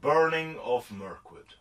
Burning of Mirkwood.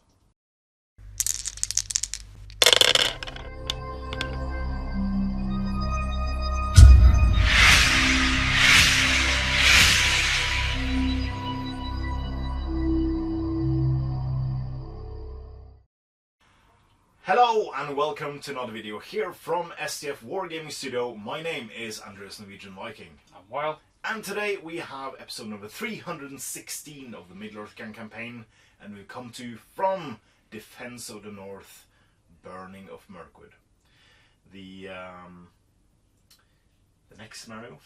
Hello and welcome to another video here from STF Wargaming Studio. My name is Andreas Norwegian Viking. I'm Wild. And today we have episode number 316 of the Middle-earth campaign, and we've come to From Defense of the North, Burning of Mirkwood. The next scenario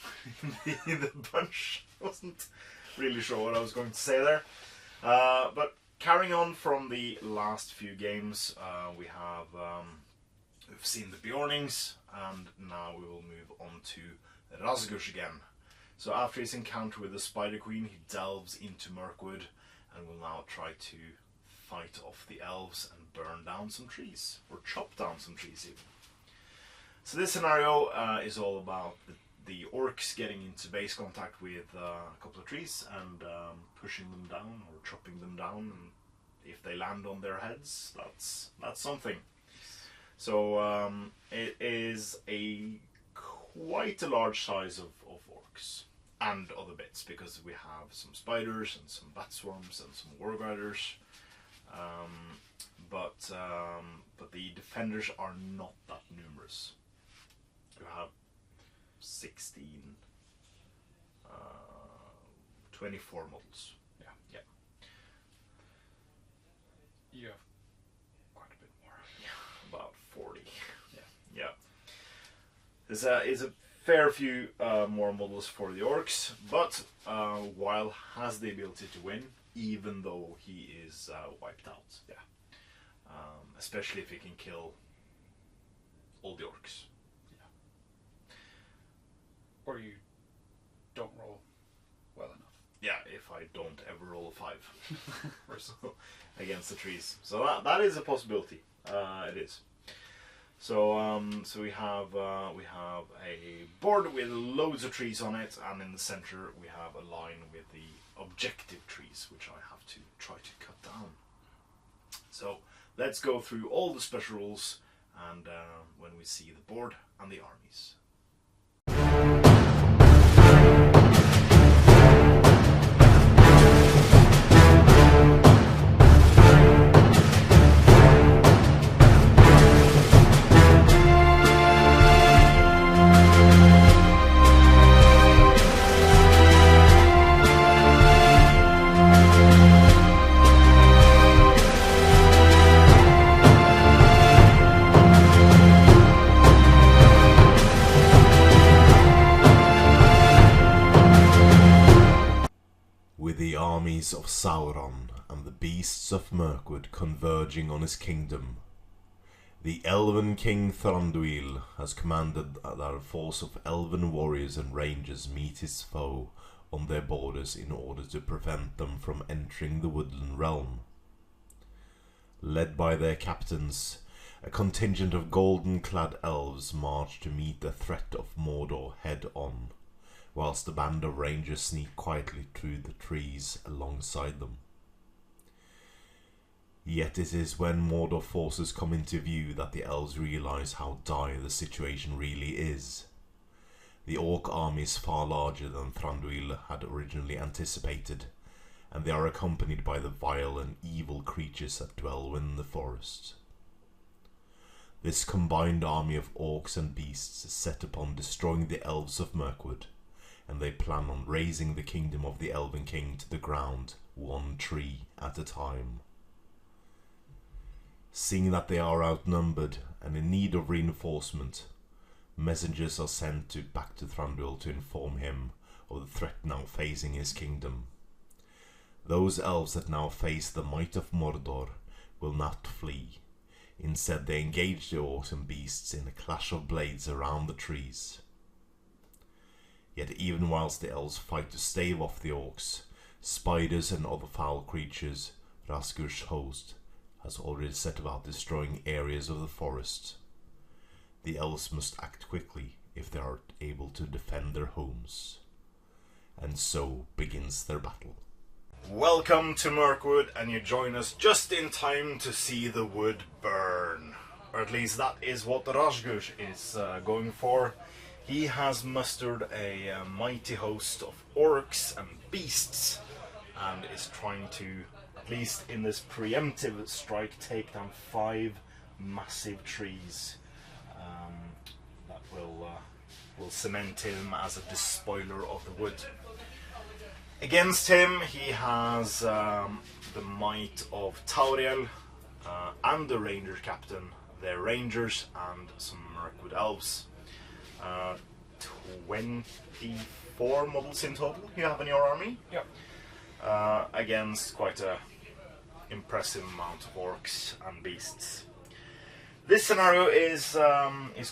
in the bunch. I wasn't really sure what I was going to say there. But carrying on from the last few games, we've seen the Bjornings, and now we will move on to Razgush again. So after his encounter with the Spider Queen, he delves into Mirkwood and will now try to fight off the elves and burn down some trees, or chop down some trees even. So this scenario is all about the orcs getting into base contact with a couple of trees and pushing them down or chopping them down, and if they land on their heads, that's something. So it is quite a large size of orcs and other bits, because we have some spiders and some bat swarms and some warg riders, but the defenders are not that numerous. You have 16, 24 models. Yeah. You have quite a bit more. Yeah, about 40. Yeah. There's a fair few more models for the orcs, but Weil has the ability to win, even though he is wiped out. Yeah. Especially if he can kill all the orcs. Or you don't roll well enough. Yeah, if I don't ever roll a 5 or so against the trees. So that is a possibility. It is. So we have a board with loads of trees on it, and in the center we have a line with the objective trees, which I have to try to cut down. So let's go through all the special rules, and when we see the board and the armies. Of Sauron and the beasts of Mirkwood converging on his kingdom, the Elvenking Thranduil has commanded that a force of elven warriors and rangers meet his foe on their borders in order to prevent them from entering the woodland realm. Led by their captains, a contingent of golden-clad elves march to meet the threat of Mordor head-on, whilst the band of rangers sneak quietly through the trees alongside them. Yet it is when Mordor forces come into view that the elves realise how dire the situation really is. The orc army is far larger than Thranduil had originally anticipated, and they are accompanied by the vile and evil creatures that dwell within the forest. This combined army of orcs and beasts is set upon destroying the Elves of Mirkwood, and they plan on razing the kingdom of the Elvenking to the ground, one tree at a time. Seeing that they are outnumbered and in need of reinforcement, messengers are sent back to Thranduil to inform him of the threat now facing his kingdom. Those elves that now face the might of Mordor will not flee. Instead, they engage the orcs and beasts in a clash of blades around the trees. Yet even whilst the elves fight to stave off the orcs, spiders and other foul creatures, Razgush's host has already set about destroying areas of the forest. The elves must act quickly if they are able to defend their homes. And so begins their battle. Welcome to Mirkwood, and you join us just in time to see the wood burn. Or at least that is what Razgush is going for. He has mustered a mighty host of orcs and beasts and is trying to, at least in this preemptive strike, take down 5 massive trees that will cement him as a despoiler of the wood. Against him, he has the might of Tauriel and the ranger captain, their rangers, and some Mirkwood elves. 24 models in total you have in your army. Yep. Against quite a impressive amount of orcs and beasts. This scenario is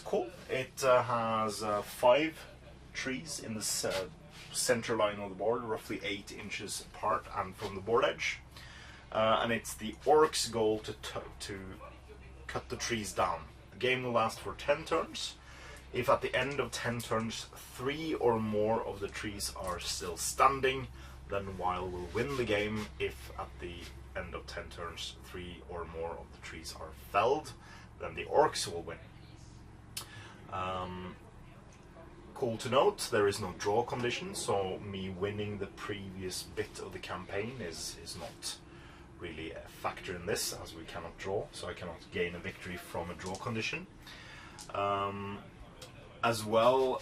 cool. It has 5 trees in the center line of the board, roughly 8 inches apart and from the board edge. And it's the orcs' goal to cut the trees down. The game will last for 10 turns. If at the end of 10 turns 3 or more of the trees are still standing, then Weil will win the game. If at the end of 10 turns 3 or more of the trees are felled, then the orcs will win. Cool to note, there is no draw condition, so me winning the previous bit of the campaign is not really a factor in this, as we cannot draw, so I cannot gain a victory from a draw condition. As well,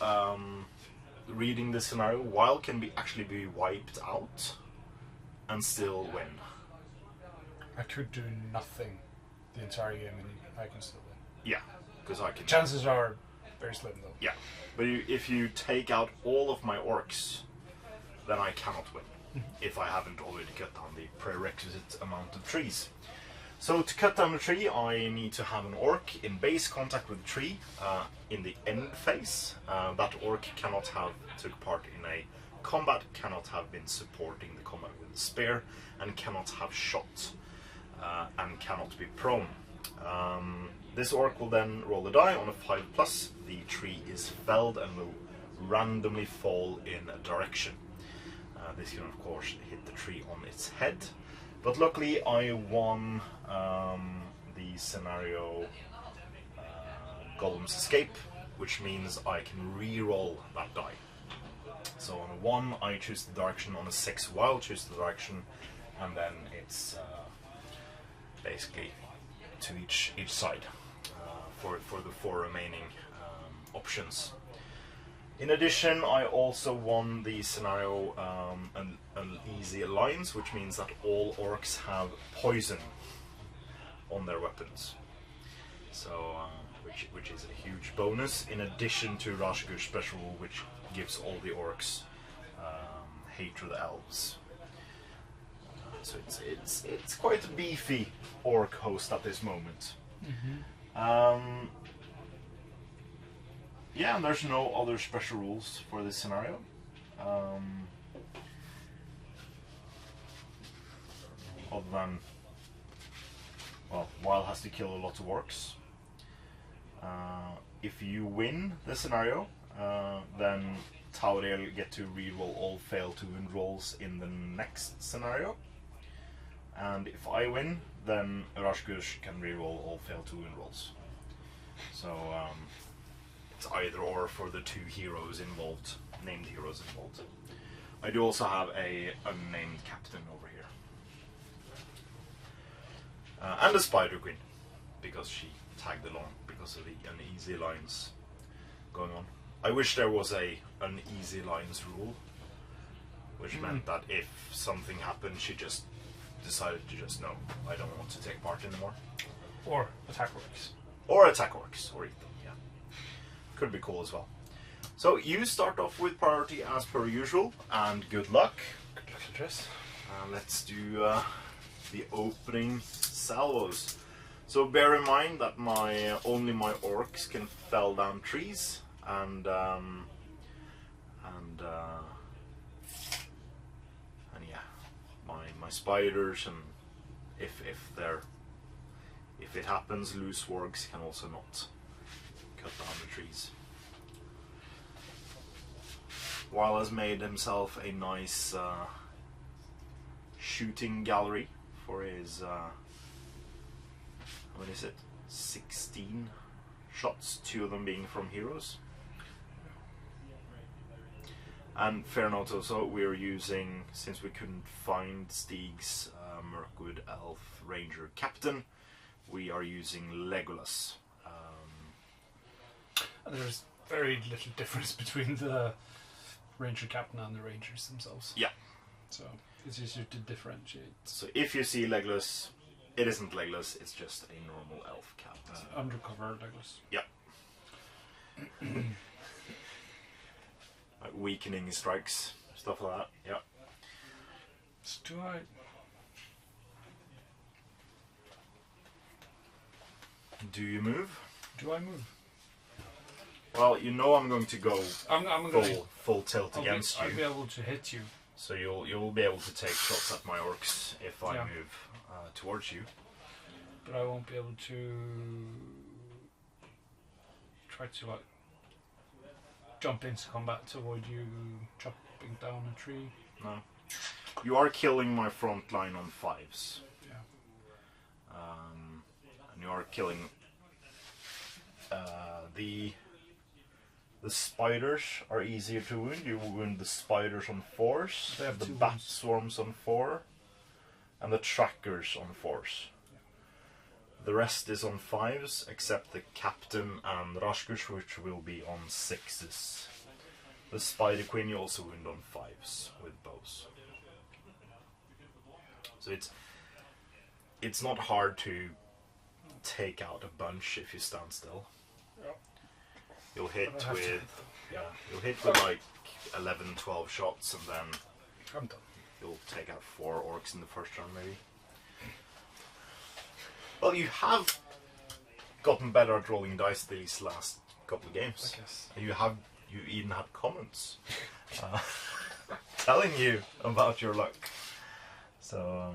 reading this scenario, Weil can actually be wiped out and still win. I could do nothing the entire game and I can still win. Yeah, because I can. Chances are very slim though. Yeah, but if you take out all of my orcs, then I cannot win. If I haven't already cut down the prerequisite amount of trees. So to cut down the tree, I need to have an orc in base contact with the tree in the end phase. That orc cannot have took part in a combat, cannot have been supporting the combat with a spear, and cannot have shot, and cannot be prone. This orc will then roll a die on a 5+. The tree is felled and will randomly fall in a direction. This can of course hit the tree on its head, but luckily I won the scenario Golem's Escape, which means I can re-roll that die. So on a 1 I choose the direction, on a 6 Weil choose the direction, and then it's basically to each side for the 4 remaining options. In addition, I also won the scenario an easy alliance, which means that all orcs have poison on their weapons. So, which is a huge bonus, in addition to Razgush's special rule, which gives all the orcs hatred elves. So it's quite a beefy orc host at this moment. Mm-hmm. Yeah, and there's no other special rules for this scenario. Other than, well, Weil has to kill a lot of orcs. If you win the scenario, then Tauriel get to reroll all fail to win rolls in the next scenario. And if I win, then Razgush can reroll all fail to win rolls. So it's either or for the 2 heroes involved, named heroes involved. I do also have a unnamed captain over here. And a Spider Queen, because she tagged along because of the uneasy alliance going on. I wish there was a uneasy alliance rule, which meant that if something happened, she just decided to just no, I don't want to take part anymore. Or attack orcs. Or attack orcs, or eat them, yeah. Could be cool as well. So you start off with priority as per usual, and good luck. Good luck, Andres. Let's do the opening salvos. So bear in mind that only my orcs can fell down trees, and yeah, my spiders, and if it happens, loose wargs can also not cut down the trees. Weil has made himself a nice shooting gallery for his, what is it, 16 shots, 2 of them being from heroes. And fair note also, we're using, since we couldn't find Stig's Mirkwood Elf Ranger Captain, we are using Legolas. And there's very little difference between the Ranger Captain and the Rangers themselves. Yeah. So it's easier to differentiate. So if you see Legolas, it isn't Legolas, it's just a normal elf captain. Undercover Legolas. Yeah. Like weakening strikes, stuff like that. Yeah. So do I... Do you move? Do I move? Well, you know I'm going to go I'm gonna, full tilt against I'll you. be able to hit you. So you'll be able to take shots at my orcs if I move towards you. But I won't be able to try to like jump into combat to avoid you chopping down a tree. No. You are killing my front line on 5s. Yeah. And you are killing the spiders are easier to wound. You will wound the spiders on 4s, They have the 2 bat wounds. swarms on 4, and the trackers on 4s. The rest is on 5s, except the captain and Rashkush, which will be on 6s. The Spider Queen you also wound on 5s with bows. So it's not hard to take out a bunch if you stand still. Yep. You'll hit But I have to with hit them. you'll hit with like 11, 12 shots, and then I'm done. you'll take out 4 orcs in the first round, maybe. Well, you have gotten better at rolling dice these last couple of games. I guess. You even had comments telling you about your luck. So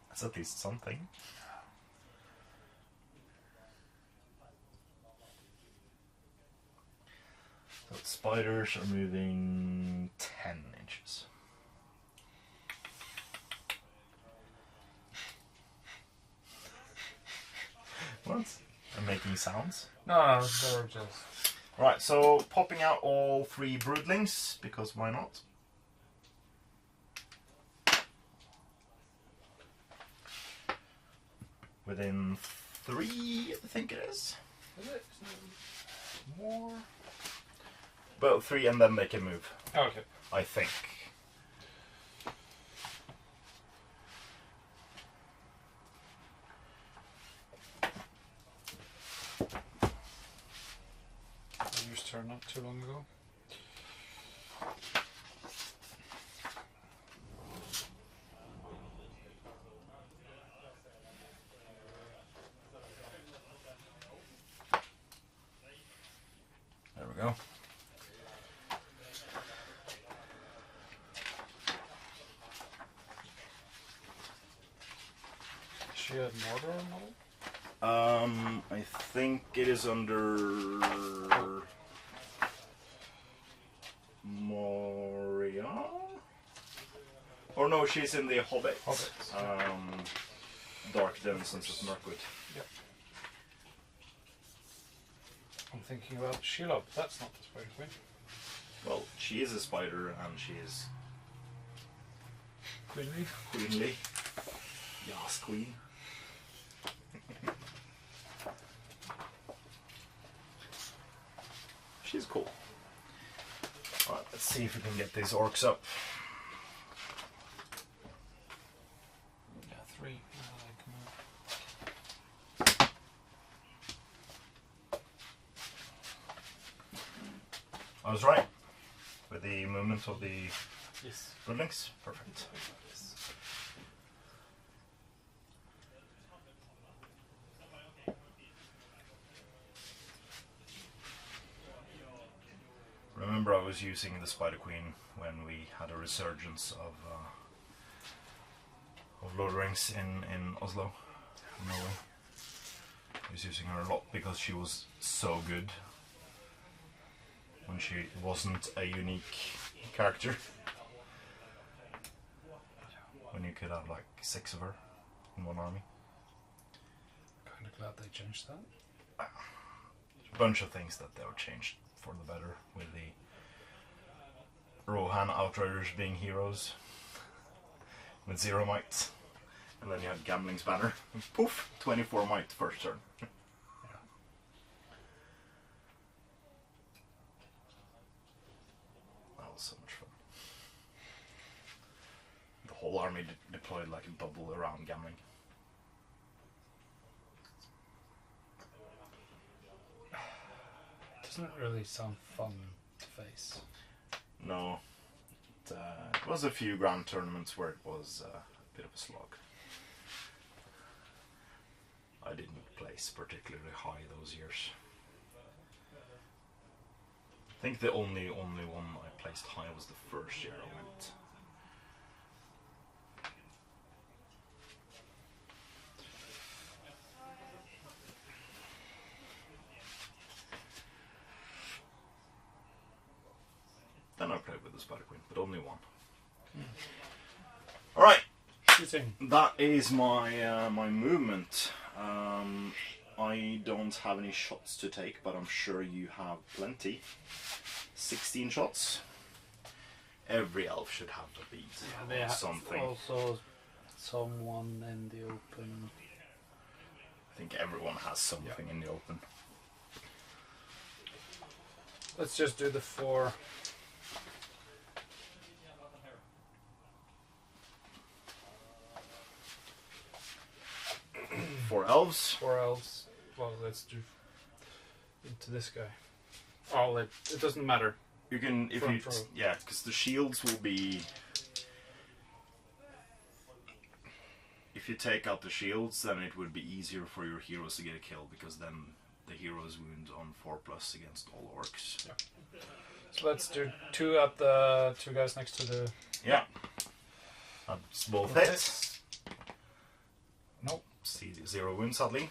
that's at least something. So spiders are moving 10 inches. What? I'm making sounds. No, they were just... Right, so popping out all 3 broodlings, because why not? Within 3, I think it is. Is it? Isn't it more? Well, 3 and then they can move, Oh, okay. I think. I used her not too long ago. There we go. Is she a mortar model? I think it is under Moria. Or no, she's in the Hobbit. Dark Denizens of Mirkwood. Yep. I'm thinking about Sheila, but that's not the Spider Queen. Well, she is a spider and she is Queenly? queenly. Yas, queen. She's cool. Alright, let's see if we can get these orcs up. Yeah, 3. I was right with the movement of the Yes. broodlings. Perfect. Remember, I was using the Spider Queen when we had a resurgence of Lord of the Rings in Oslo, Norway. I was using her a lot because she was so good when she wasn't a unique character. when you could have like 6 of her in one army. Kind of glad they changed that. A bunch of things that they were changed for the better, with the Rohan Outriders being heroes with 0 might, and then you had Gambling's Banner. Poof, 24 might first turn. That was so much fun. The whole army deployed like a bubble around Gambling. Doesn't really sound fun to face. No. It was a few grand tournaments where it was a bit of a slog. I didn't place particularly high those years. I think the only one I placed high was the first year I went. Then I played with the Spider Queen, but only one. Alright, Shooting. that is my my movement. I don't have any shots to take, but I'm sure you have plenty. 16 shots. Every elf should have the beat They or have something. also someone in the open. I think everyone has something in the open. Let's just do the 4. 4 elves. 4 elves. Well, let's do into this guy. Oh, it doesn't matter. You can, if Front you, row. yeah, because the shields will be. If you take out the shields, then it would be easier for your heroes to get a kill, because then the heroes wound on 4+ against all orcs. Yeah. So let's do 2 at the 2 guys next to the. Yeah. That's both hits. Nope. See, 0 wounds, sadly.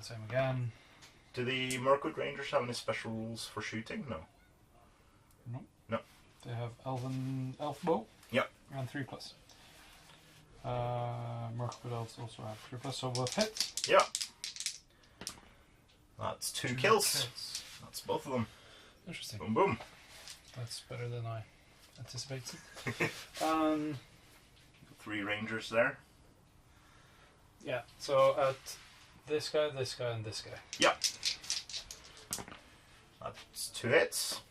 Same again. Do the Mirkwood Rangers have any special rules for shooting? No. No. No. They have elf bow. Yep. And 3+. Mirkwood elves also have 3+, so both hits. Yeah. That's 2 kills. Hits. That's both of them. Interesting. Boom, boom. That's better than I anticipated. 3 Rangers there. Yeah, so at this guy, and this guy. Yeah. That's 2 hits.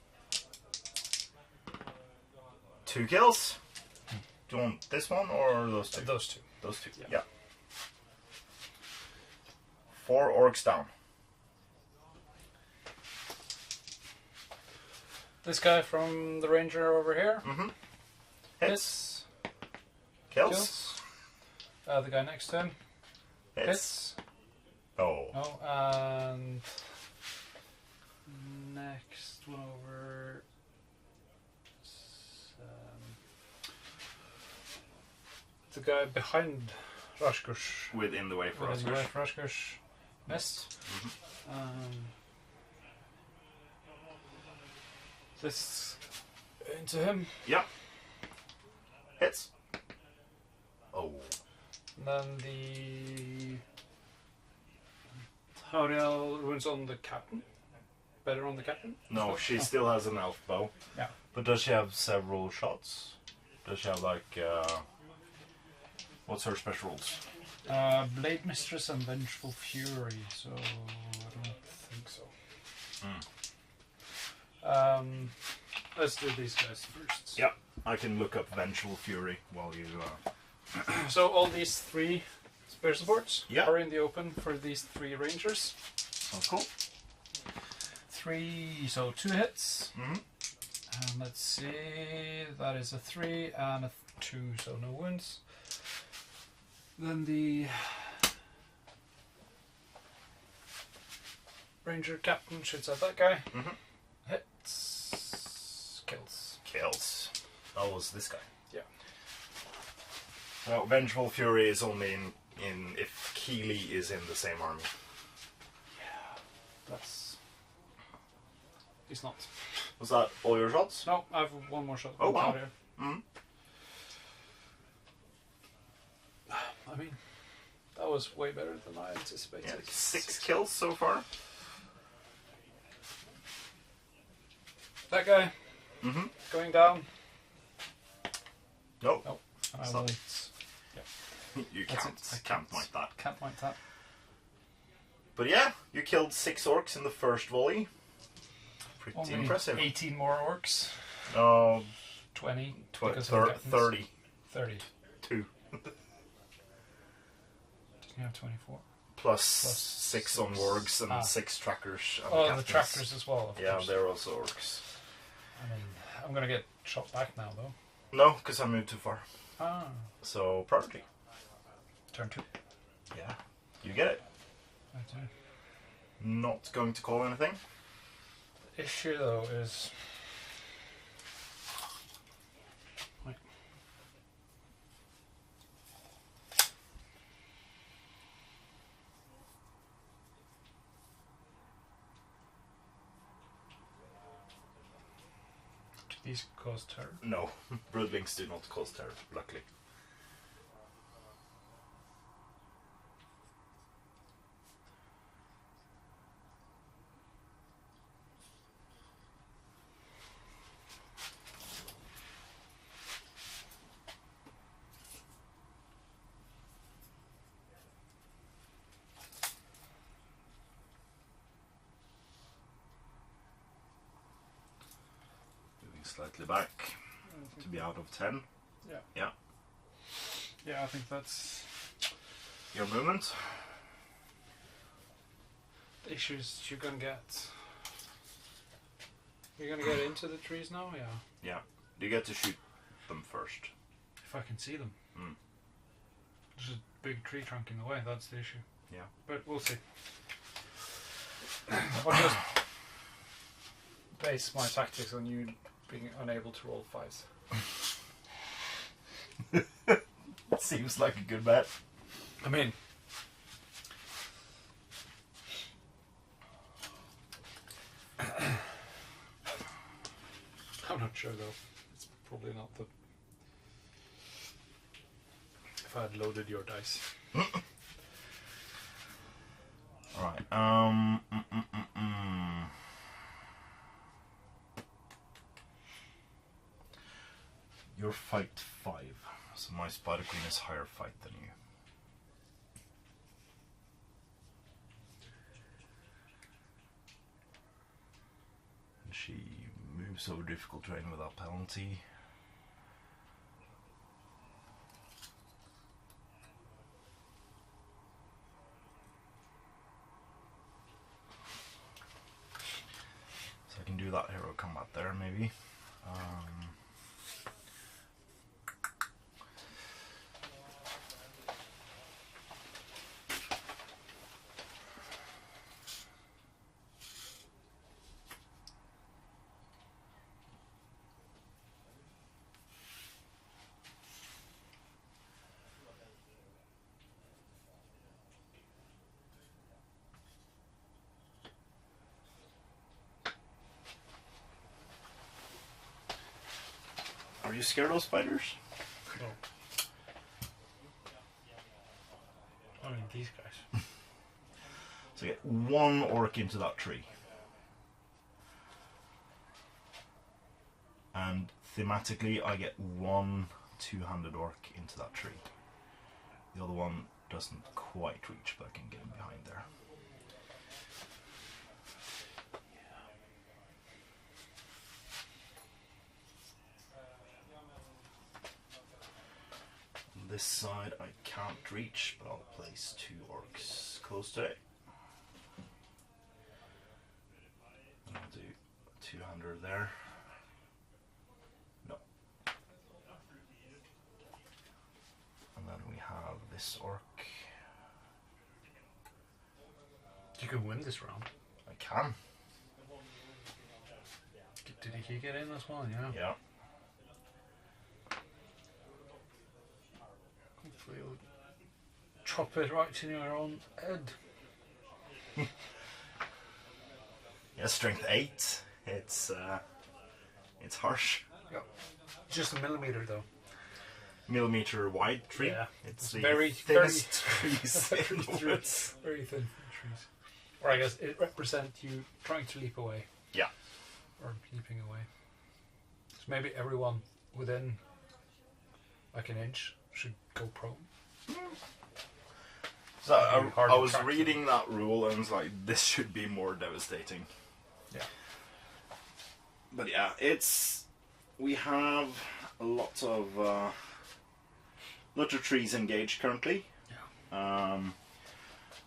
2 kills. Do you want this one or those 2? Those 2. Those 2. Yeah. Yeah. 4 orcs down. This guy from the ranger over here. Mm-hmm. Hits. Kills. The guy next to him. Hits. Hits. Oh. No, and next one over. The guy behind Rashkush. Within the way for us. Rashkush missed. This into him. Yeah. Hits. Oh. And then the Tauriel ruins on the captain. Better on the captain? No, she still has an elf bow. Yeah. But does she have several shots? Does she have like what's her special rules? Blade Mistress and Vengeful Fury, so I don't think so. Let's do these guys first. Yeah. I can look up Vengeful Fury while you So all these 3 spear supports Yeah. are in the open for these 3 rangers. sounds cool. 3, so 2 hits. Mm-hmm. And let's see, that is a 3 and a 2, so no wounds. Then the ranger captain shoots at that guy. Mm-hmm. Hits. Kills. Kills. That was this guy. Yeah. Well, Vengeful Fury is only in if Keely is in the same army. That's... He's not. Was that all your shots? No, I have one more shot. Oh, wow. Here. Mm-hmm. mean, that was way better than I anticipated. Yeah, 6 kills so far. That guy going down. Nope. Nope. I Stop. won't. You That's can't. it. I Can't point that. Can't point that. But yeah, you killed 6 orcs in the first volley. Pretty Only impressive. 18 more orcs. Oh, 20. 30. 30. 2. Didn't you have 24? Plus 6 on wargs and 6 trackers. And Oh, captains. the trackers as well. Of course. They're also orcs. I mean, I'm gonna get shot back now though. No, because I moved too far. Ah. So, priority. Turn 2. Yeah. You get it. I do. Not going to call anything. The issue though is. Wait. Do these cause terror? No, broodlings do not cause terror, luckily. Moving slightly back to be out of 10. Yeah. Yeah. Yeah, I think that's. Your movement. The issue is you're gonna get. You're gonna get into the trees now, yeah. Yeah. You get to shoot them first. If I can see them. Mm. There's a big tree trunk in the way, that's the issue. Yeah. But we'll see. I'll just base my tactics on you being unable to roll 5s. Seems like a good bet. I mean, I'm not sure though. It's probably not the. If I had loaded your dice. Alright, You're fight 5, so my Spider Queen is higher fight than you. And she moves over difficult terrain without penalty. So I can do that hero combat there, maybe. Are you scared of spiders? No. I mean, these guys. So get 1 orc into that tree. And thematically, I get 1 two-handed orc into that tree. The other one doesn't quite reach, but I can get him behind there. On this side I can't reach, but I'll place 2 orcs close to it. And I'll do a two-hander there. No. And then we have this orc. You can win this round. I can. Did he get in as well? Yeah. Yeah. Hopefully you'll chop it right in your own head. Yeah, strength 8. It's harsh. Yeah. Just a millimeter though. millimeter wide tree. Yeah, It's it's the very thinnest trees in the very woods. very thin trees. Or I guess it represents you trying to leap away. Yeah. Or leaping away. So maybe everyone within like an inch should go prone. So Hard I to was track reading that rule and was like, this should be more devastating. Yeah. But yeah, we have a lot of trees engaged currently. Yeah.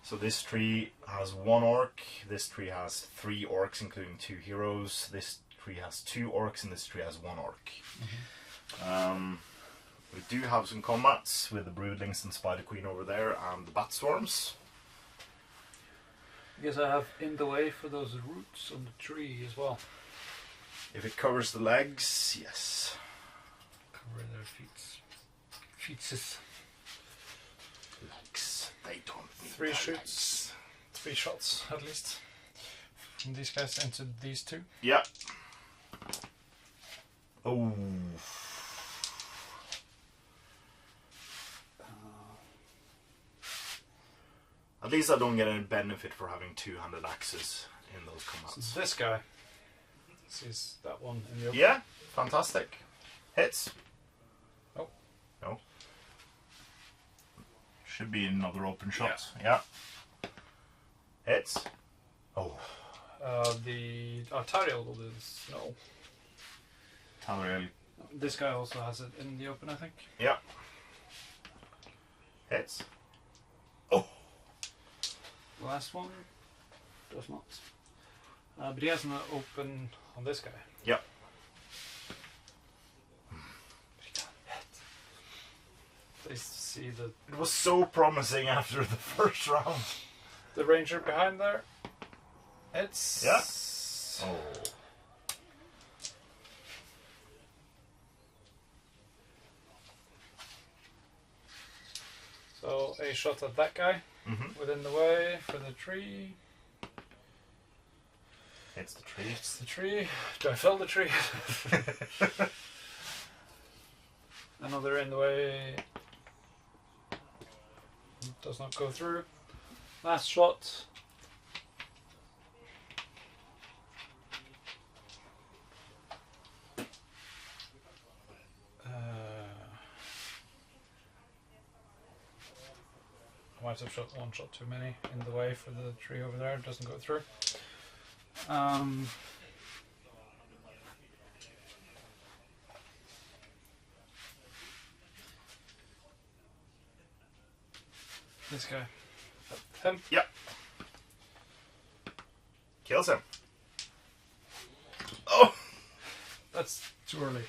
So this tree has 1 orc. This tree has 3 orcs, including 2 heroes. This tree has 2 orcs, and this tree has 1 orc. Mm-hmm. We do have some combats with the broodlings and spider queen over there, and the bat swarms. I guess I have in the way for those roots on the tree as well. If it covers the legs, yes. Cover their feet. Feetses. Legs. They don't need 3 their shoots. 3 shots at least. From these guys into these 2. Yeah. Oh. At least I don't get any benefit for having 2-handed axes in those combats. So this guy sees that one in the open. Yeah, fantastic. Hits. Oh. No. Should be another open shot. Yeah. Hits. Oh. The Tariel is no. Talriel. This guy also has it in the open, I think. Yeah. Hits. Oh. The last one does not. But he has an open on this guy. Yep. But he can't hit. They see the It was so promising after the first round. ranger behind there. It's Yeah. Oh. So a shot at that guy Mm-hmm. within the way for the tree. Hits the tree. It's the tree. Do I fell the tree? Another in the way. Does not go through. Last shot. I might have shot 1 shot too many in the way for the tree over there. It doesn't go through. This guy. Him. Yep. Kills him. Oh! That's too early.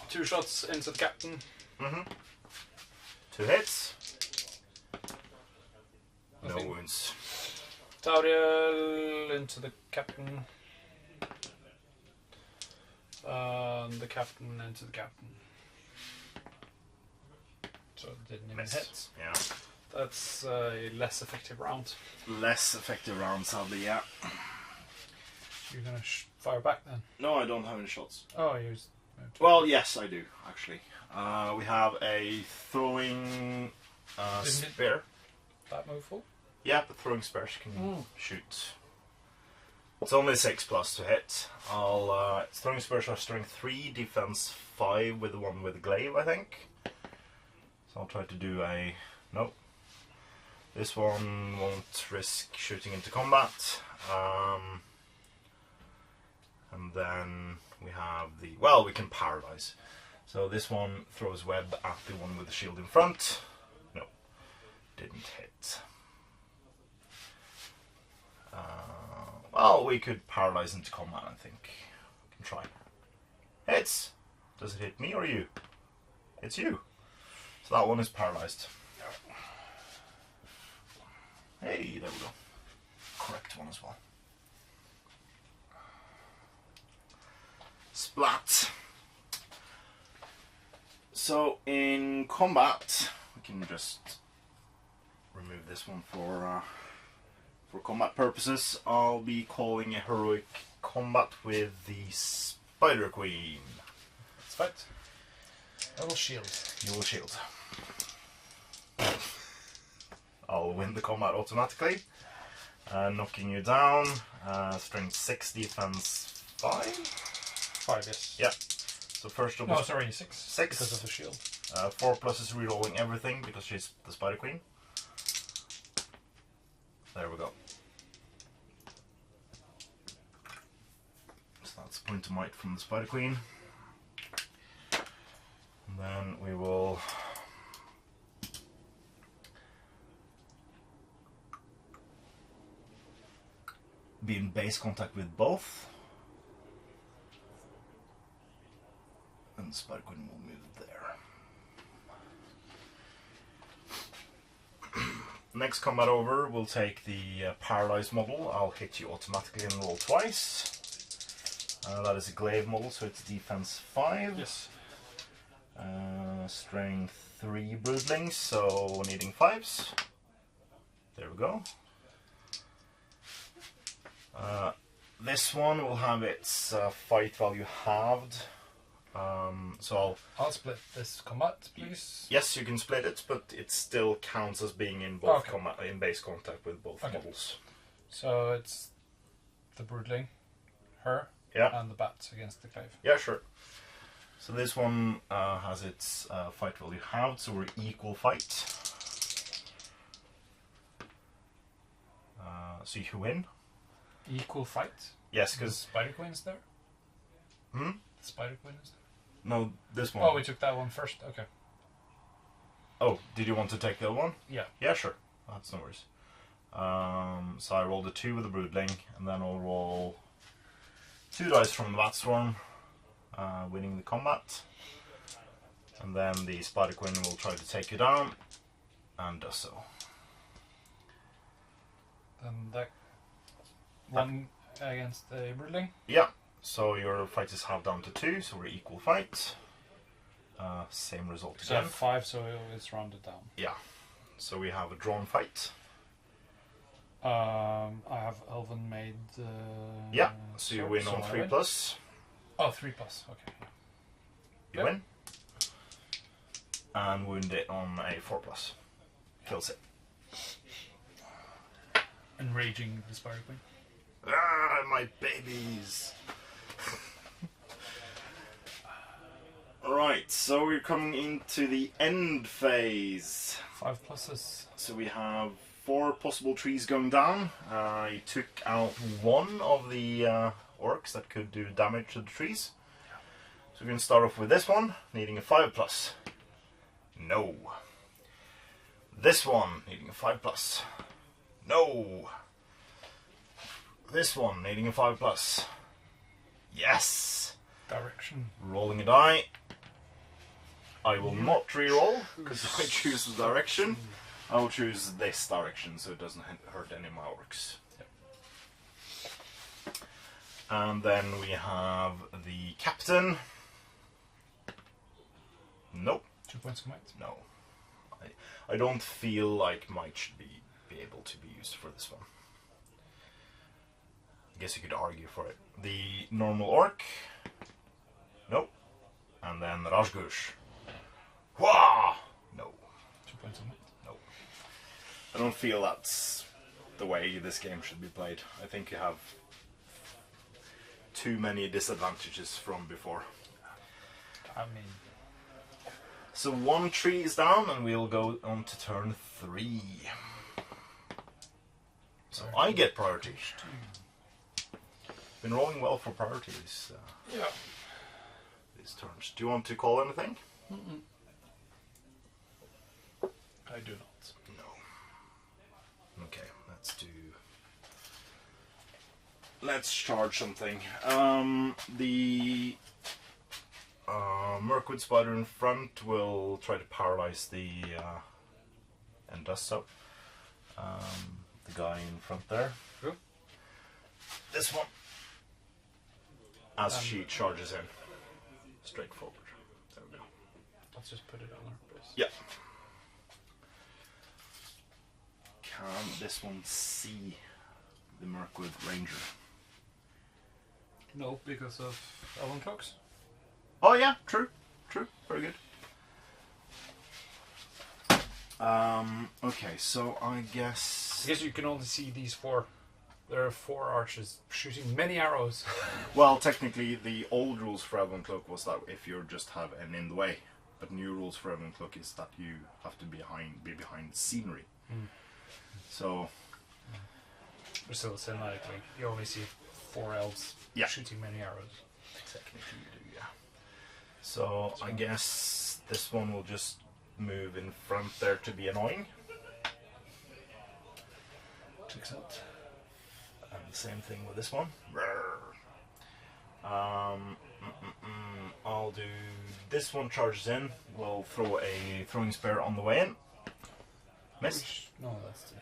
Two shots into the captain. Mm-hmm. 2 hits. No Nothing. wounds. Tauriel into the captain. The captain into the captain. So it didn't even Miss. hit. Yeah. That's a less effective round. Less effective round, sadly, yeah. You're gonna fire back then? No, I don't have any shots. Oh, you used. Well, yes, I do, actually. We have a throwing Didn't it- spear. That move full? Yeah, but throwing spears can shoot. It's only 6+ to hit. It's throwing spears are strength 3, defense 5 with the one with glaive, I think. So I'll try to do a... Nope. This one won't risk shooting into combat. And then we have the... Well, we can paralyze. So this one throws web at the one with the shield in front. No, didn't hit. Well, we could paralyze into combat, I think. We can try. Hits! Does it hit me or you? It's you. So that one is paralyzed. Hey, there we go. Correct one as well. Splat. So in combat, we can just remove this one for For combat purposes, I'll be calling a heroic combat with the Spider Queen. Let's fight. I will shield. You will shield. I'll win the combat automatically. Knocking you down. Strength 6, defense 5? 5, yes. Yeah. So first of all... No, sorry, 6. 6. Because of the shield. 4 plus is rerolling everything because she's the Spider Queen. There we go. So that's a point of might from the Spider Queen. And then we will... be in base contact with both. And the Spider Queen will move there. Next combat over, we'll take the paralyzed model. I'll hit you automatically and roll twice. That is a glaive model, so it's defense 5. Yes. Strength 3 broodlings, so needing 5s. There we go. This one will have its fight value halved. So I'll split this combat, please. yes, you can split it, but it still counts as being in both Okay. in base contact with both models. So it's the broodling, her, Yeah. and the bat against the glaive. Yeah, sure. So this one has its fight value halved, so we're equal fight. So you win. Equal fight? Yes, The because... Spider Queen's there? Hmm? The Spider Queen is there? No, this one. Oh, we took that one first. Okay. Oh, did you want to take the other one? Yeah. Yeah, sure. That's no worries. So I rolled a 2 with the broodling, and then I'll roll 2 dice from the bat swarm, winning the combat. And then the Spider Queen will try to take you down, and does so. Then that one against the broodling. Yeah, so your fight is halved down to 2, so we're equal fight. Same result So I again. have 5, so it's rounded down. Yeah, so we have a drawn fight. I have Elven made. Yeah, so you sword, win so on I 3 win. plus. Oh, 3 plus. Okay. You Yep. win. And wound it on a 4 plus. Kills it. Enraging the Spider Queen. Ah, my babies! Alright, so we're coming into the end phase. 5 pluses. So we have 4 possible trees going down. I took out 1 of the orcs that could do damage to the trees. So we're going to start off with this one, needing a 5 plus. No. This one, needing a 5 plus. No. This one, needing a 5 plus. Yes. Direction. Rolling a die. I will not re-roll because I choose the direction. I will choose this direction so it doesn't hurt any of my orcs. Yep. And then we have the captain. Nope. 2 points of might. No. I don't feel like might should be able to be used for this one. I guess you could argue for it. The normal orc. Nope. And then the Rajgush. Wah! No. 2 points of might. No. I don't feel that's the way this game should be played. I think you have too many disadvantages from before. I mean, So 1 tree is down and we'll go on to turn 3. So I get priority. Been rolling well for priorities yeah. these turns. Do you want to call anything? I do not. No. Okay, let's charge something. The Mirkwood spider in front will try to paralyze the and does so. The guy in front there. Who? This one. As she charges in. Straight forward. There we go. Let's just put it on our base. Yeah. Can this one see the Mirkwood Ranger. No, because of Elven cloaks. Oh yeah, true, very good. Okay, so I guess you can only see these 4. There are 4 archers shooting many arrows. well, technically, the old rules for Elvencloak was that if you just have an in the way, but new rules for Elvencloak is that you have to be behind scenery. So, But still, cinematically, you only see 4 elves shooting many arrows. technically you do, yeah. So I guess this one will just move in front there to be annoying. Checks out. And the same thing with this one. I'll do this one charges in. We'll throw a throwing spear on the way in. Miss. No, that's the...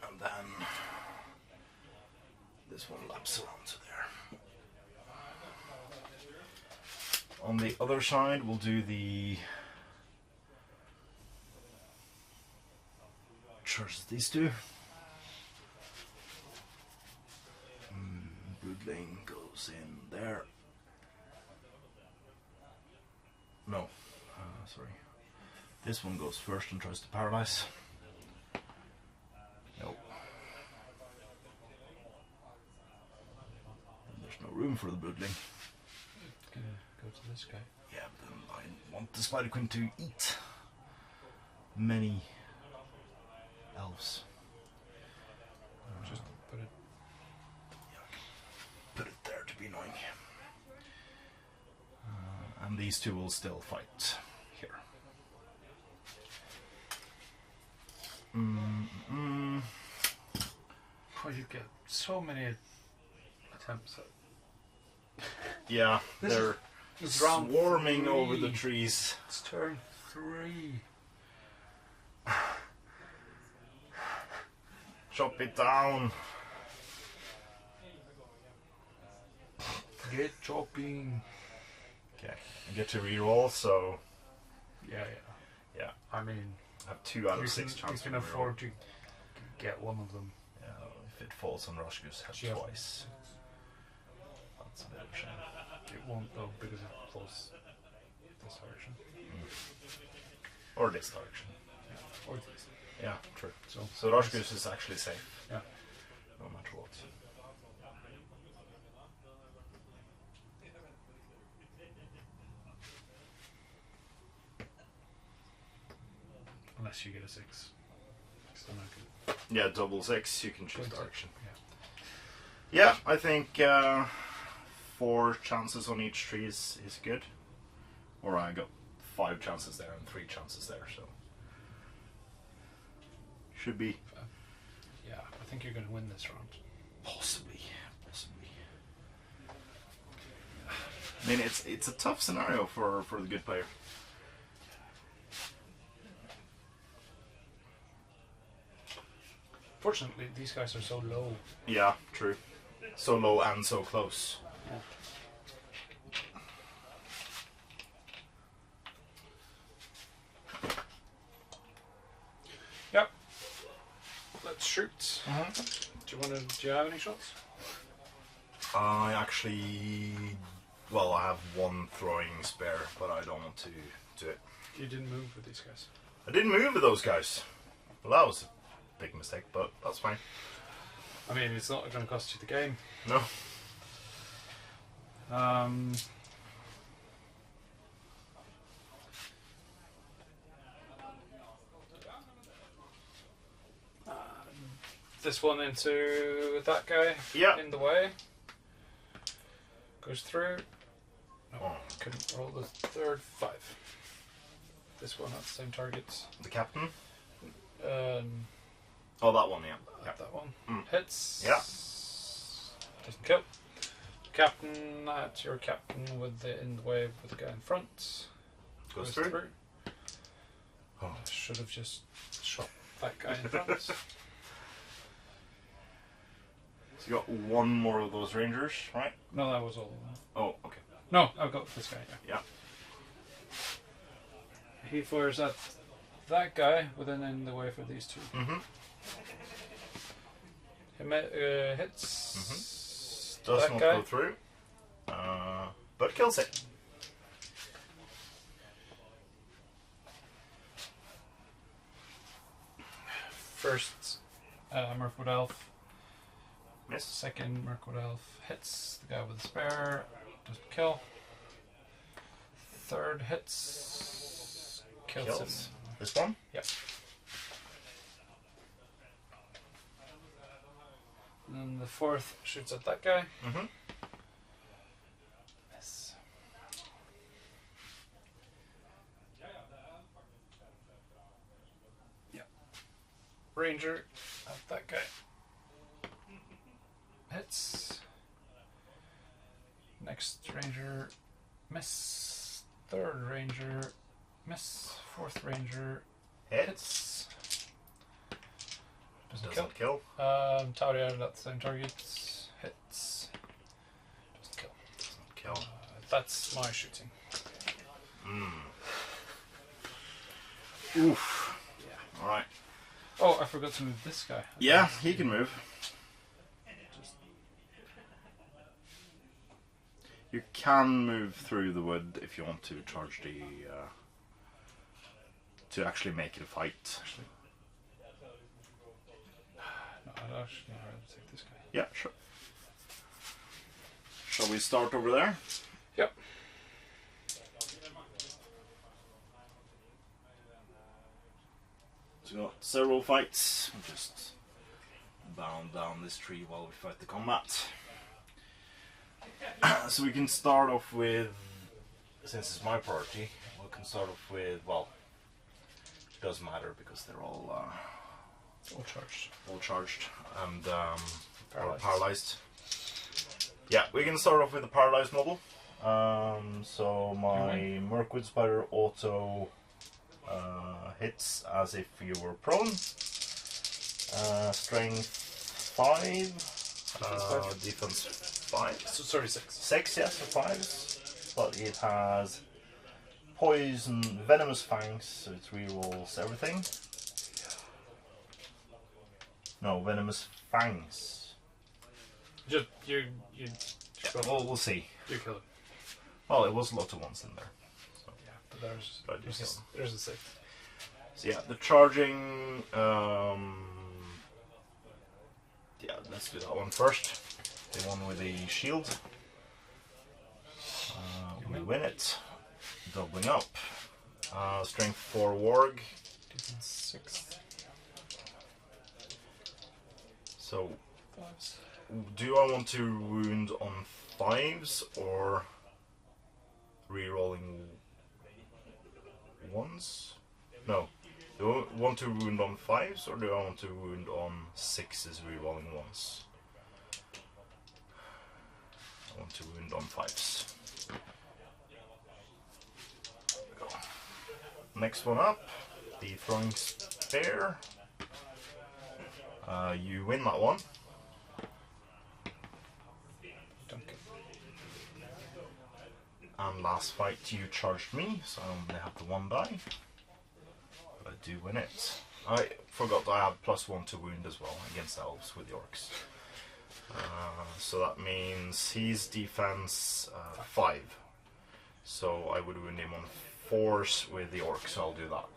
And then this one laps around to there. On the other side, we'll do the charges these two. Broodling goes in there. No, sorry. This one goes first and tries to paralyze. Nope. And there's no room for the broodling. Gonna go to this guy. Yeah, but then I want the Spider Queen to eat many elves. Just put it... Put it there to be annoying. And these two will still fight here. Oh, you get so many attempts at... Yeah, This they're is round swarming 3. over the trees. It's turn 3. Chop it down. Get chopping. Okay, I get to reroll, so Yeah. yeah, I mean, I have 2 out of 6 you chances. can afford to get one of them. Yeah, if it falls on Roshku's head Yeah. twice. That's a bit of a shame. It won't though because it falls this direction. Or this direction. Or this. Yeah, true. So Roshkus is actually safe. Yeah. No matter what. Unless you get a 6. So not good. Yeah, double 6, you can choose Point direction. Yeah. Yeah, I think 4 chances on each tree is good. Or I got 5 chances there and 3 chances there, so should be Yeah, I think you're going to win this round. possibly. I mean, it's a tough scenario for the good player. Fortunately, these guys are so low. Yeah, true. So low and so close. Yep. Let's shoot. Do you have any shots? I actually, well, I have 1 throwing spare, but I don't want to do it. You didn't move with these guys. I didn't move with those guys. Well, that was a big mistake, but that's fine. I mean, it's not going to cost you the game. No. This one into that guy. Yeah. In the way. Goes through. No, Oh. couldn't roll the third. 5. This one at the same target. The captain? Oh, that one, yeah. that one. Mm. Hits. Yeah. Doesn't kill. Captain at your captain with the in the way with the guy in front. Goes through. Oh. I should have just shot that guy in front. So you got 1 more of those rangers, right? No, that was all. Oh, okay. No, I've got this guy. Yeah. Yeah. he fires at that guy, but then in the way for these two. Mm-hmm. He hits. Does that not guy. go through, but kills it. First, Mirkwood Elf. Miss. Second, Mirkwood Elf hits the guy with the spear, doesn't kill. Third hits, kills him. This one? Yep. And then the fourth shoots at that guy. Mm-hmm. Miss. Yep. Ranger at that guy. Hits. Next ranger, miss. Third ranger, miss. Fourth ranger, hits. Doesn't kill. Tauri out at the same target, hits. Doesn't kill. Doesn't kill. That's my shooting. Oof. Yeah. Alright. Oh, I forgot to move this guy. Yeah, he can move. You can move through the wood if you want to charge the... to actually make it a fight. No, I'd actually rather take this guy. Yeah, sure. Shall we start over there? Yep. So we've got several fights. We'll just bound down this tree while we fight the combat. So we can start off with, since it's my party, we can start off with, well, it doesn't matter because they're all charged and paralyzed. Yeah, we can start off with the paralyzed model. So my Mirkwood Spider auto hits as if you were prone. Strength 5, defense 5. So sorry, 6. 6, yes, for 5s. But it has poison, venomous fangs, so it rerolls everything. No, venomous fangs. You We'll see. You kill it. Well, it was a lot of ones in there. So. Yeah, but there's a 6. So yeah, the charging. Yeah, let's do that one first. The one with the shield. We win it. Doubling up. Strength 4 warg. Defense 6. So, 5s. do I want to wound on 5s or re-rolling 1s? No. Do I want to wound on 5s or do I want to wound on 6s re-rolling 1s? I want to wound on 5s. There we go. Next one up, the throwing spear. You win that one. And last fight you charged me, so I only have the 1 die. But I do win it. I forgot I have +1 to wound as well against elves with the orcs. So that means he's defense 5. So I would wound him on 4s with the orcs, so I'll do that.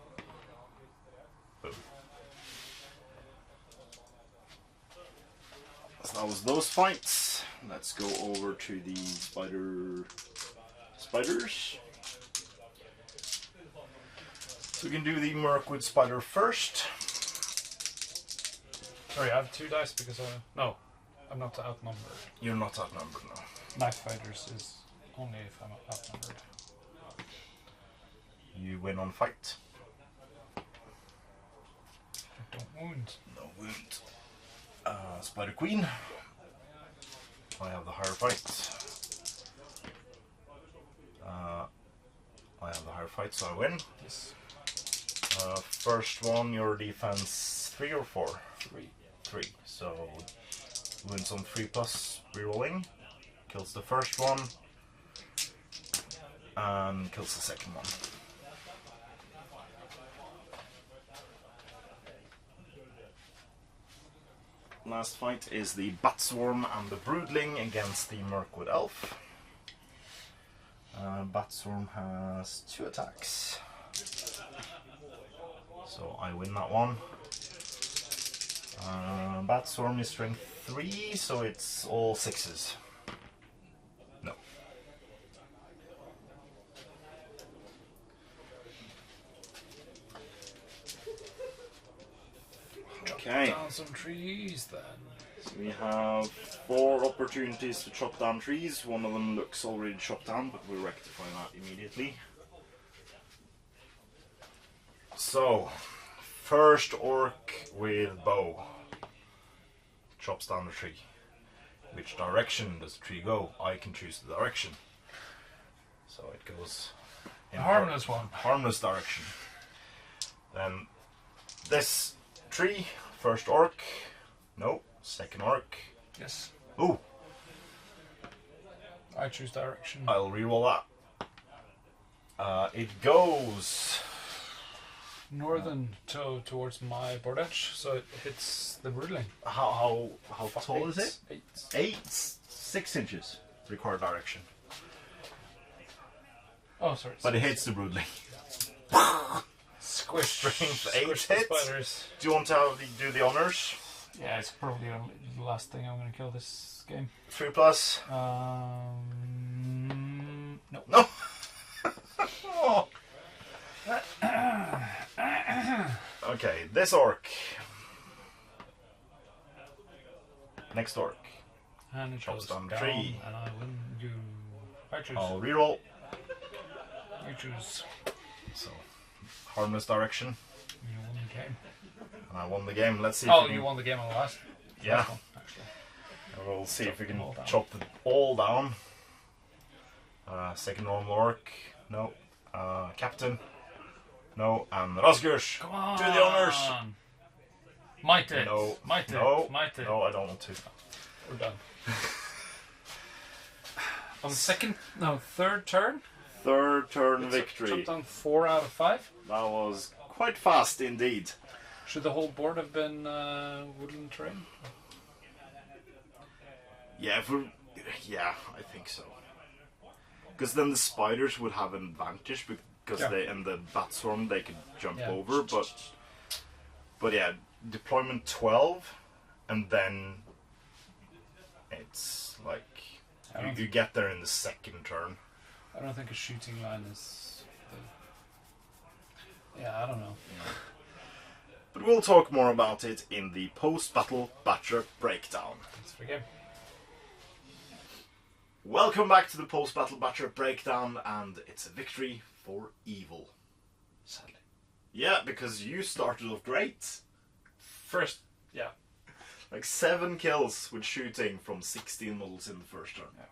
Boom. So that was those fights. Let's go over to the spiders. So we can do the Mirkwood Spider first. Sorry, I have 2 dice because no, I'm not outnumbered. You're not outnumbered now. Knife fighters is only if I'm outnumbered. You win on fight. I don't wound. No wound. Spider Queen. I have the higher fight. I have the higher fight, so I win. Yes. First one, your defense 3 or 4? 3. 3. So wins on 3+, rerolling. Kills the first one. And kills the second one. last fight is the Batswarm and the Broodling against the Mirkwood Elf. Batswarm has 2 attacks, so I win that one. Batswarm is strength 3, so it's all 6s. No. Okay. Down some trees then. So we have 4 opportunities to chop down trees. One of them looks already chopped down, but we'll rectify that immediately. So, first orc with bow chops down the tree. Which direction does the tree go? I can choose the direction. So it goes in a harmless one. Harmless direction. Then this tree, first orc. No, second orc. Yes. Ooh. I choose direction. I'll reroll that. It goes Northern towards my board edge, so it hits the Broodling. how tall is it? 8. 6 inches. Required direction. Oh, sorry. But it hits the Broodling. Squish. Strength 8 Squish the hits. spiders. Do you want to do the honors? Yeah, it's probably the last thing I'm going to kill this game. 3+. No. No. Oh. Okay, this orc. Next orc. And it Chops goes down down, tree. and I win. I choose. I'll reroll. You choose. So, harmless direction. You won the game. And I won the game. Let's see. Oh, if we can, you won the game on the last. Yeah. Last one, actually. And we'll see if we can them all down. chop them all down. Second normal orc. No. Captain. No. And Razgush. Come on. Do the honors. Might it. No. Might it. No. Might it. No, I don't want to. We're done. On the third turn. Third turn It's victory. Chopped on 4 out of 5. That was quite fast indeed. Should the whole board have been woodland terrain? Yeah, I think so. Because then the spiders would have an advantage because Yeah. they and the Batswarm they could jump Yeah. over, but yeah, deployment 12, and then it's like I don't you get there in the second turn. I don't think a shooting line is. Yeah, I don't know. But we'll talk more about it in the post-battle Batcher breakdown. Thanks for the game. Welcome back to the post-battle Batcher breakdown, and it's a victory for evil. Sadly. Yeah, because you started off great. First, yeah. Like 7 kills with shooting from 16 models in the first turn. Yeah.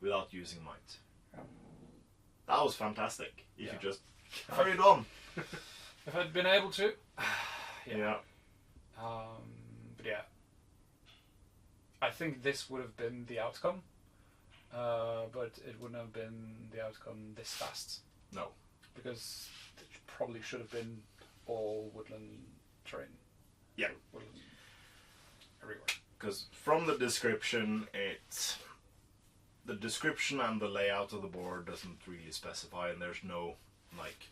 Without using might. Yeah. That was fantastic. If Yeah. you just carried on. If I'd been able to. Yeah. But yeah. I think this would have been the outcome. But it wouldn't have been the outcome this fast. No. Because it probably should have been all woodland terrain. Yeah. Woodland everywhere. Because from the description, the description and the layout of the board doesn't really specify, and there's no like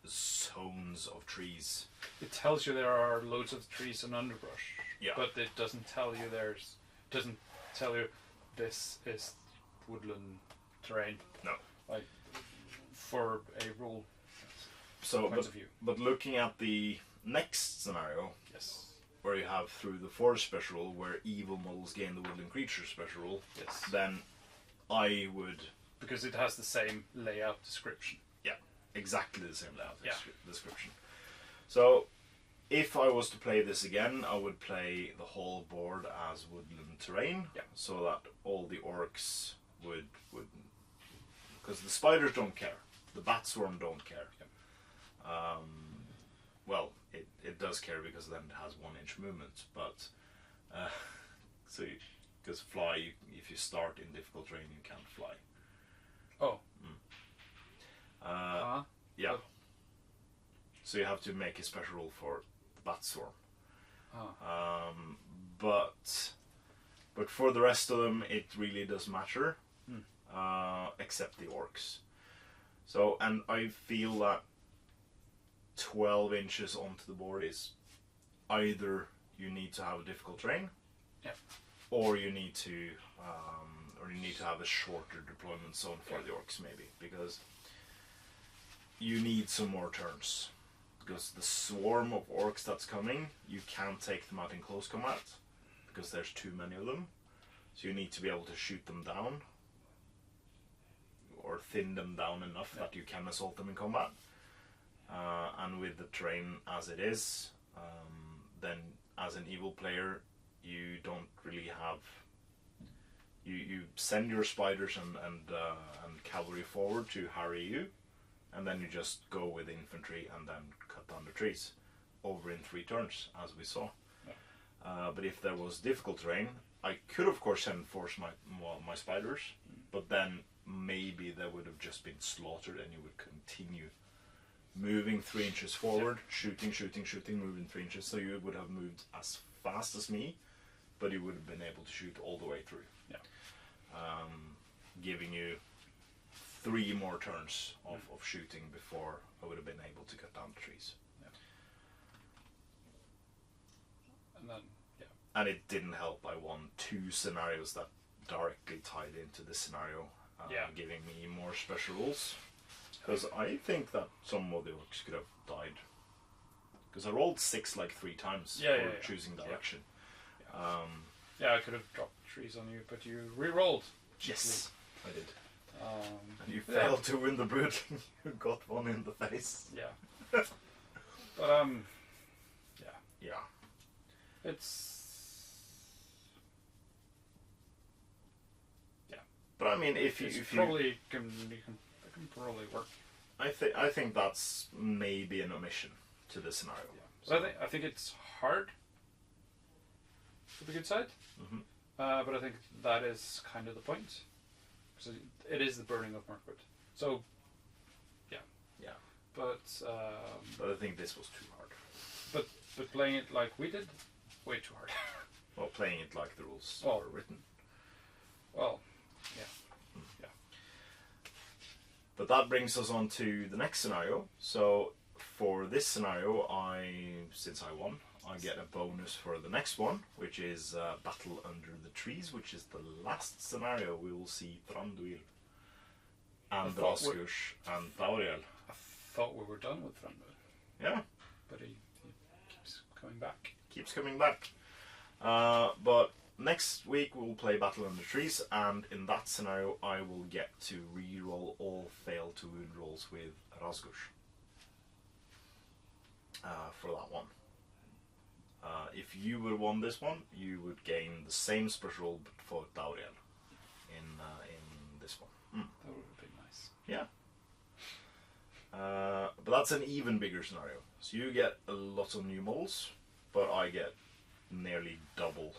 zones of trees. It tells you there are loads of trees and underbrush. Yeah. But it doesn't tell you this is woodland terrain. No. Like for a rule So, point of view. but looking at the next scenario, Yes. where you have through the forest special rule, where evil models gain the woodland creature special rule, Yes. then I would Because it has the same layout description. exactly the same layout Yeah. description. So, if I was to play this again, I would play the whole board as woodland terrain, Yeah. so that all the orcs would because the spiders don't care, the Batswarm don't care. Yeah. Well, it does care because then it has 1 inch movement, but so because fly, if you start in difficult terrain, you can't fly. Oh. Yeah. But- So you have to make a special rule for the Batswarm. But for the rest of them, it really does matter, except the orcs. So, and I feel that 12 inches onto the board is either you need to have a difficult terrain, or you need to have a shorter deployment zone for the orcs, maybe, because you need some more turns. Because the swarm of orcs that's coming, you can't take them out in close combat because there's too many of them. So you need to be able to shoot them down or thin them down enough that you can assault them in combat. And with the terrain as it is, then as an evil player, you don't really have. You send your spiders and cavalry forward to harry you, and then you just go with infantry and then cut down the trees over in 3 turns, as we saw. But if there was difficult terrain, I could of course enforce my spiders, but then maybe they would have just been slaughtered, and you would continue moving 3 inches forward, shooting, moving 3 inches. So you would have moved as fast as me, but you would have been able to shoot all the way through, giving you 3 more turns of shooting before I would have been able to cut down the trees. And then, and it didn't help. I won 2 scenarios that directly tied into this scenario, giving me more special rules. Because I think that some of the orcs could have died. Because I rolled 6 like 3 times for choosing direction. I could have dropped trees on you, but you re-rolled. Yes, I did. And you failed to win the brood. You got one in the face. But it's But I mean, if you probably can probably work. I think that's maybe an omission to the scenario. So I think it's hard for the good side, but I think that is kind of the point. So it is the burning of Mirkwood. So but I think this was too hard. But playing it like we did, way too hard. Well, playing it like the rules were written. Well, But that brings us on to the next scenario. So for this scenario, since I won, I get a bonus for the next one, which is Battle Under the Trees, which is the last scenario we will see Thranduil and Rasgush and Tauriel. I thought we were done with Thranduil. Yeah. But he keeps coming back. Keeps coming back. But next week we'll play Battle Under the Trees, and in that scenario I will get to re-roll all fail to wound rolls with Rasgush for that one. If you would have won this one, you would gain the same special roll but for Tauriel in this one. That would have been nice. Yeah. But that's an even bigger scenario. So you get a lot of new models, but I get nearly double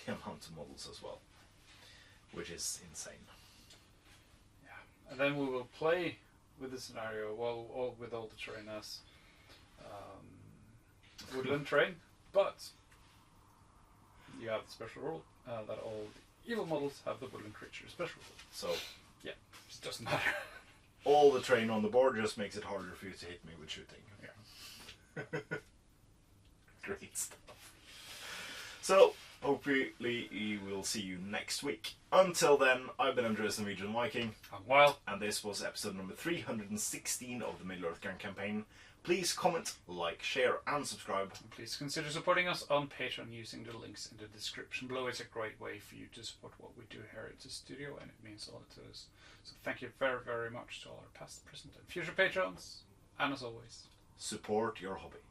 the amount of models as well, which is insane. Yeah, and then we will play with the scenario with all the terrain as woodland terrain, but you have the special rule that all the evil models have the woodland creature special rule. So it doesn't matter. All the terrain on the board just makes it harder for you to hit me with shooting. Yeah. Great stuff. So hopefully we will see you next week. Until then, I've been Andreas the Norwegian Viking. I'm Wild. And this was episode number 316 of the Middle-earth Gang campaign. Please comment, like, share and subscribe. And please consider supporting us on Patreon using the links in the description below. It's a great way for you to support what we do here at the studio, and it means a lot to us. So thank you very, very much to all our past, present and future patrons. And as always, support your hobby.